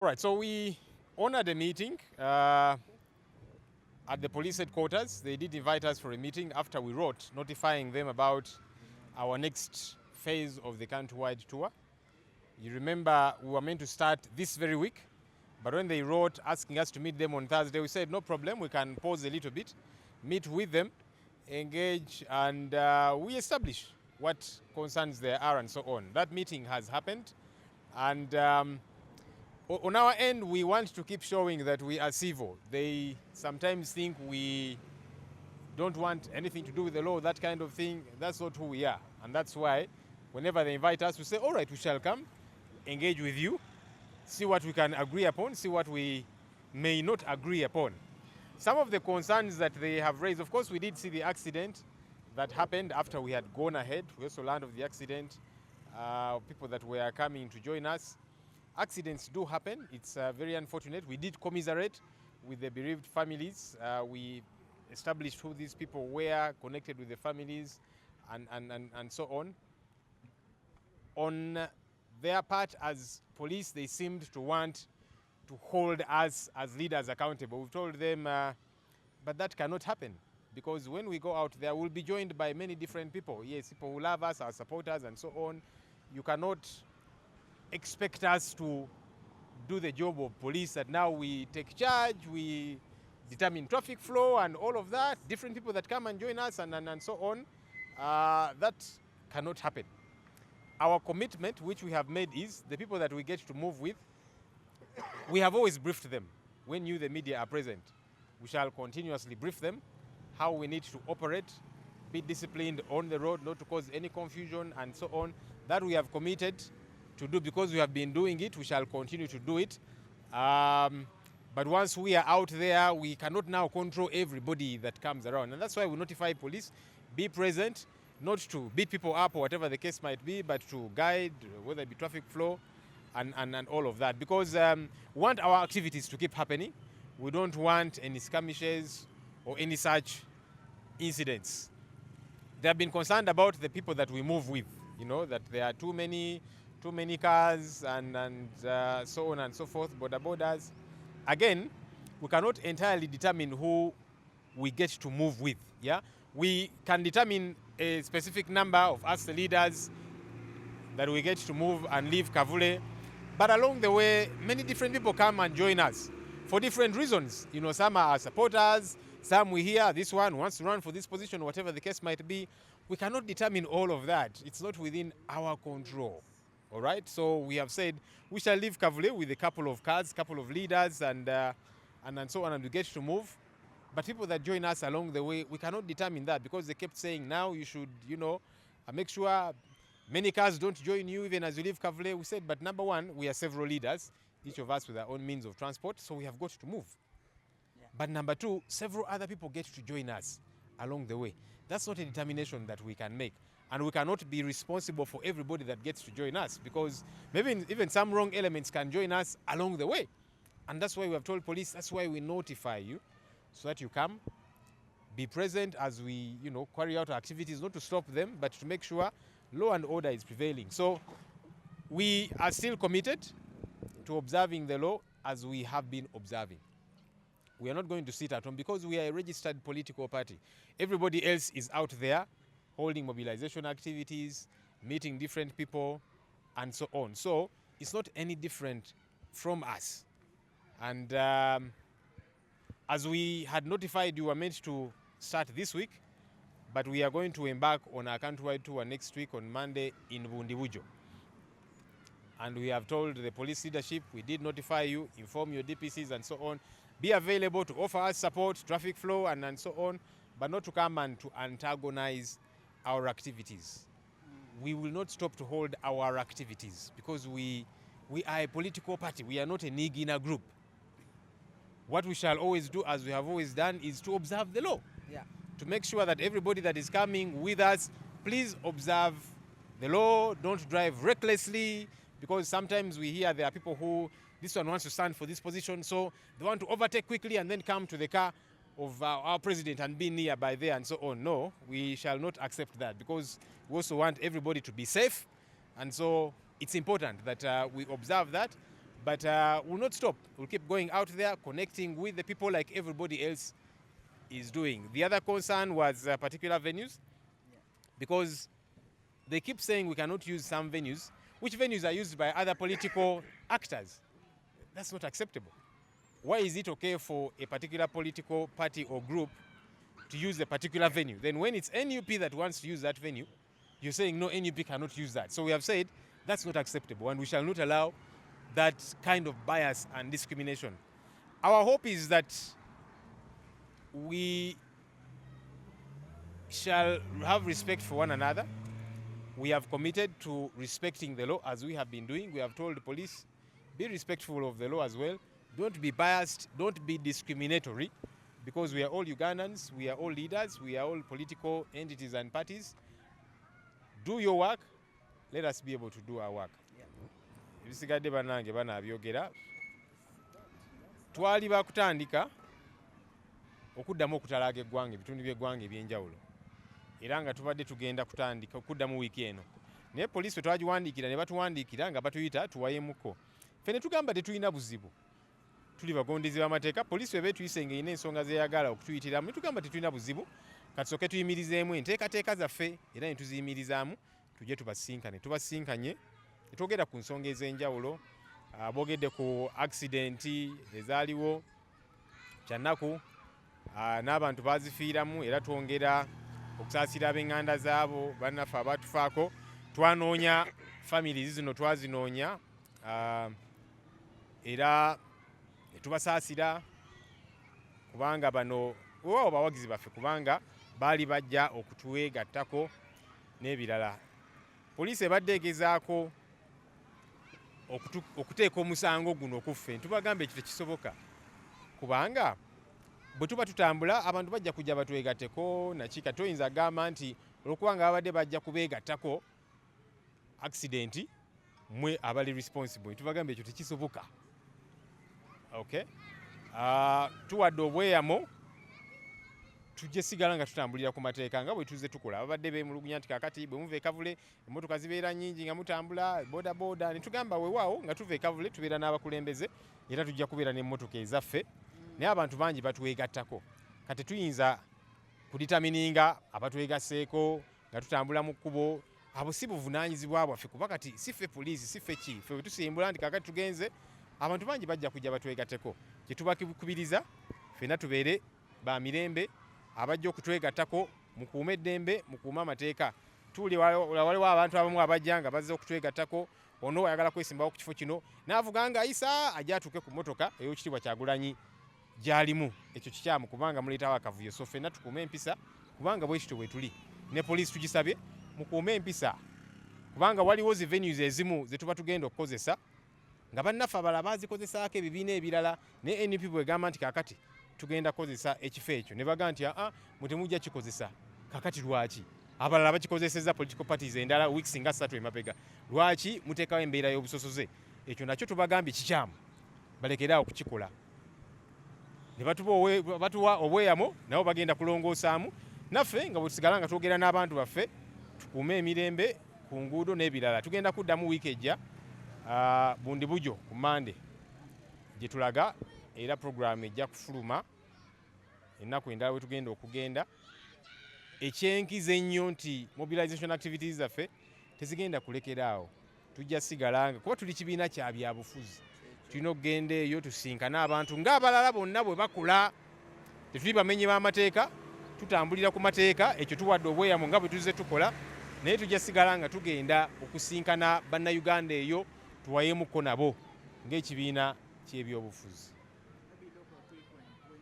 All right, so we honored a meeting at the police headquarters. They did invite us for a meeting after we wrote notifying them about our next phase of the countrywide tour. You remember we were meant to start this very week, but when they wrote asking us to meet them on Thursday, we said no problem, we can pause a little bit, meet with them, engage, and we establish what concerns there are and so on. That meeting has happened, and on our end, we want to keep showing that we are civil. They sometimes think we don't want anything to do with the law, that kind of thing. That's not who we are. And that's why whenever they invite us, we say, all right, we shall come, engage with you, see what we can agree upon, see what we may not agree upon. Some of the concerns that they have raised, of course, we did see the accident that happened after we had gone ahead. We also learned of the accident, people that were coming to join us. Accidents do happen. It's very unfortunate. We did commiserate with the bereaved families. We established who these people were, connected with the families, and so on. On their part, as police, they seemed to want to hold us as leaders accountable. We've told them, but that cannot happen, because when we go out there, we'll be joined by many different people. Yes, people who love us, our supporters, and so on. You cannot expect us to do the job of police, that now we take charge, we determine traffic flow and all of that, different people that come and join us and so on. That cannot happen. Our commitment, which we have made, is the people that we get to move with, we have always briefed them. When you, the media, are present, we shall continuously brief them how we need to operate, be disciplined on the road, not to cause any confusion and so on. That we have committed to do, because we have been doing it. We shall continue to do it. But once we are out there, we cannot now control everybody that comes around. And that's why we notify police, be present, not to beat people up or whatever the case might be, but to guide, whether it be traffic flow and all of that. Because we want our activities to keep happening. We don't want any skirmishes or any such incidents. They have been concerned about the people that we move with, that there are too many cars and so on and so forth, borders. Again, we cannot entirely determine who we get to move with. Yeah, we can determine a specific number of us, the leaders, that we get to move and leave Kavule. But along the way, many different people come and join us for different reasons. Some are our supporters, some we hear this one wants to run for this position, whatever the case might be. We cannot determine all of that. It's not within our control. All right, so we have said we shall leave Kavule with a couple of cars, couple of leaders, and so on, and we get to move. But people that join us along the way, we cannot determine that, because they kept saying, now you should, make sure many cars don't join you even as you leave Kavule. We said, but number one, we are several leaders, each of us with our own means of transport, so we have got to move. Yeah. But number two, several other people get to join us along the way. That's not a determination that we can make. And we cannot be responsible for everybody that gets to join us, because maybe even some wrong elements can join us along the way. And that's why we have told police, that's why we notify you, so that you come, be present as we, carry out our activities, not to stop them, but to make sure law and order is prevailing. So we are still committed to observing the law as we have been observing. We are not going to sit at home, because we are a registered political party. Everybody else is out there holding mobilization activities, meeting different people, and so on. So it's not any different from us. And as we had notified, you were meant to start this week, but we are going to embark on our countrywide tour next week on Monday in Bundibujo. And we have told the police leadership, we did notify you, inform your DPCs and so on, be available to offer us support, traffic flow, and so on, but not to come and to antagonize our activities. We will not stop to hold our activities, because we are a political party. We are not a Nigina group. What we shall always do, as we have always done, is to observe the law. Yeah. To make sure that everybody that is coming with us, please observe the law, don't drive recklessly, because sometimes we hear there are people who, this one wants to stand for this position, so they want to overtake quickly and then come to the car of our president and be nearby there and so on. No, we shall not accept that, because we also want everybody to be safe. And so it's important that we observe that. But we'll not stop. We'll keep going out there, connecting with the people like everybody else is doing. The other concern was particular venues, because they keep saying we cannot use some venues, which venues are used by other political actors. That's not acceptable. Why is it okay for a particular political party or group to use a particular venue? Then when it's NUP that wants to use that venue, you're saying no, NUP cannot use that. So we have said that's not acceptable, and we shall not allow that kind of bias and discrimination. Our hope is that we shall have respect for one another. We have committed to respecting the law as we have been doing. We have told the police, be respectful of the law as well. Don't be biased, don't be discriminatory, because we are all Ugandans, we are all leaders, we are all political entities and parties. Do your work, let us be able to do our work. Ebisigadde bannange banaabyogera. Twali bakutandika okuddamu okutalaaga eggwanga, ebitundu by'eggwanga eby'enjawulo. Era nga tubadde tugenda kutandika okuddamu wiiki eno. Naye poliisi bwe twagiwandiikira ne batuwandiikira nga batuyita tuwayemuko. Ffe ne tugamba tetulina buzibu. Tuli bagondezi b'amateeka. Poliisi bwe beetuyise ng'erina ensonga zeeyagala okutuyitiramu ne tugamba tetulina buzibu. Katusooke tuyimirizeemu enteekateeka zaffe era ne tuziyimirizaamu tujje tubasinkane. Tubasinkanye ne twogera ku nsonga ez'enjawulo. Boogedde ku accidenti ezaaliwo kyannaku, n'abantu baazifiiramu, era twongera okusaasira ab'eŋŋanda zaabo bannaffe abaatufaako. Twanoonya families zino, twazinoonya era ne tubasaasira, kubanga bano weewaawo bawagizi baffe, kubanga baali bajja okutwegattako n'ebirala. Poliisi ebadde egezaako okuteeka omusango guno ku ffe. Tubagamba ekyo tekisoboka, kubanga bwe tuba tutambula abantu bajja kujja batwegatteko nakika. Toyinza gamba nti olwokuba nga babadde bajja kubeegattako accidenti mwe abali responsible. Tubagamba ekyo tekisoboka. Okay? Tuwadde obweyamo tujje sigala nga tutambulira ku mateeka nga bwe tuzze tukola. Ababadde beemulugunya nti kaakati bwe muva e Kavule emmotoka zibeera nnyingi nga mutambula boda boda. Ne tugamba weewaawo nga tuva e Kavule tubeera n'abakulembeze era tujja kubeera n'emmotoka ezaffe, naye abantu bangi batwegattako. Kati tuyinza kuditamininga abatwegasseeko nga tutambula mu kkubo. Abo si buvunaanyizibwa bwaffe, kuba kati si ffe poliisi, si ffe ki. Ffe bwe tusimbula nti kaakati tugenze, abantu bangi bajja kujja batwegatteko. Kye tubakubiriza ffenna tubeere ba mirembe, abajja okutwegattako mukuume eddembe, mukuume amateeka. Waliwo abantu abamu abajja nga bazze okutwegattako, ono ayagala kwesimbawo ku kifo kino n'avuga nga ayisa ajja atuuke ku mmotoka ey'Oweekitiibwa Kyagulanyi gy'alimu. Ekyo kikyamu, kubanga muleetawo akavuyo. So ffenna tukuume empisa, kubanga bwe kityo bwe tuli. Ne poliisi tugisabye mukuume empisa, kubanga waliwo zi venues ezimu ze tuba tugenda okukozesa nga bannaffe abalala baazikozesaako ebibiina ebirala, ne NUP bwegamba nti kaakati tugenda kukozesa ekifo ekyo, ne baga nti mwe temujja kikozesa. Kaakati lwaki? Abalala bakikozesezza political parties endala weeks nga 3 emabega. Lwaki muteekawo embeera y'obusosoze? Ekyo nakyo tubagambye kikyamu, balekeraawo okukikola. Ne batuwa obweyamo, nabo bagenda kulongoosaamu. Naffe nga bwe tusigala nga twogera n'abantu baffe, tukuume emirembe ku nguudo n'ebirala. Tugenda kuddamu wiiki ejja bundi bujo ku Mande gye tulaga, era programu ejja kufuluma ennaku endala we tugenda okugenda. Ekyenkiza ennyo nti mobilization activities zaffe tezigenda kulekeraawo. Tujja sigala nga kuba tuli kibiina kya byabufuzi, tulina okugenda eyo tusinkana abantu ng'abalala bonna bwe bakola. Tetuli bamenyi b'amateeka, tutambulira ku mateeka. Ekyo tuwadde obweyamo nga bwe tuzze tukola, naye tujja sigala nga tugenda okusinkana bannayuganda eyo tuwayemuko nabo ng'ekibiina ky'ebyobufuzi.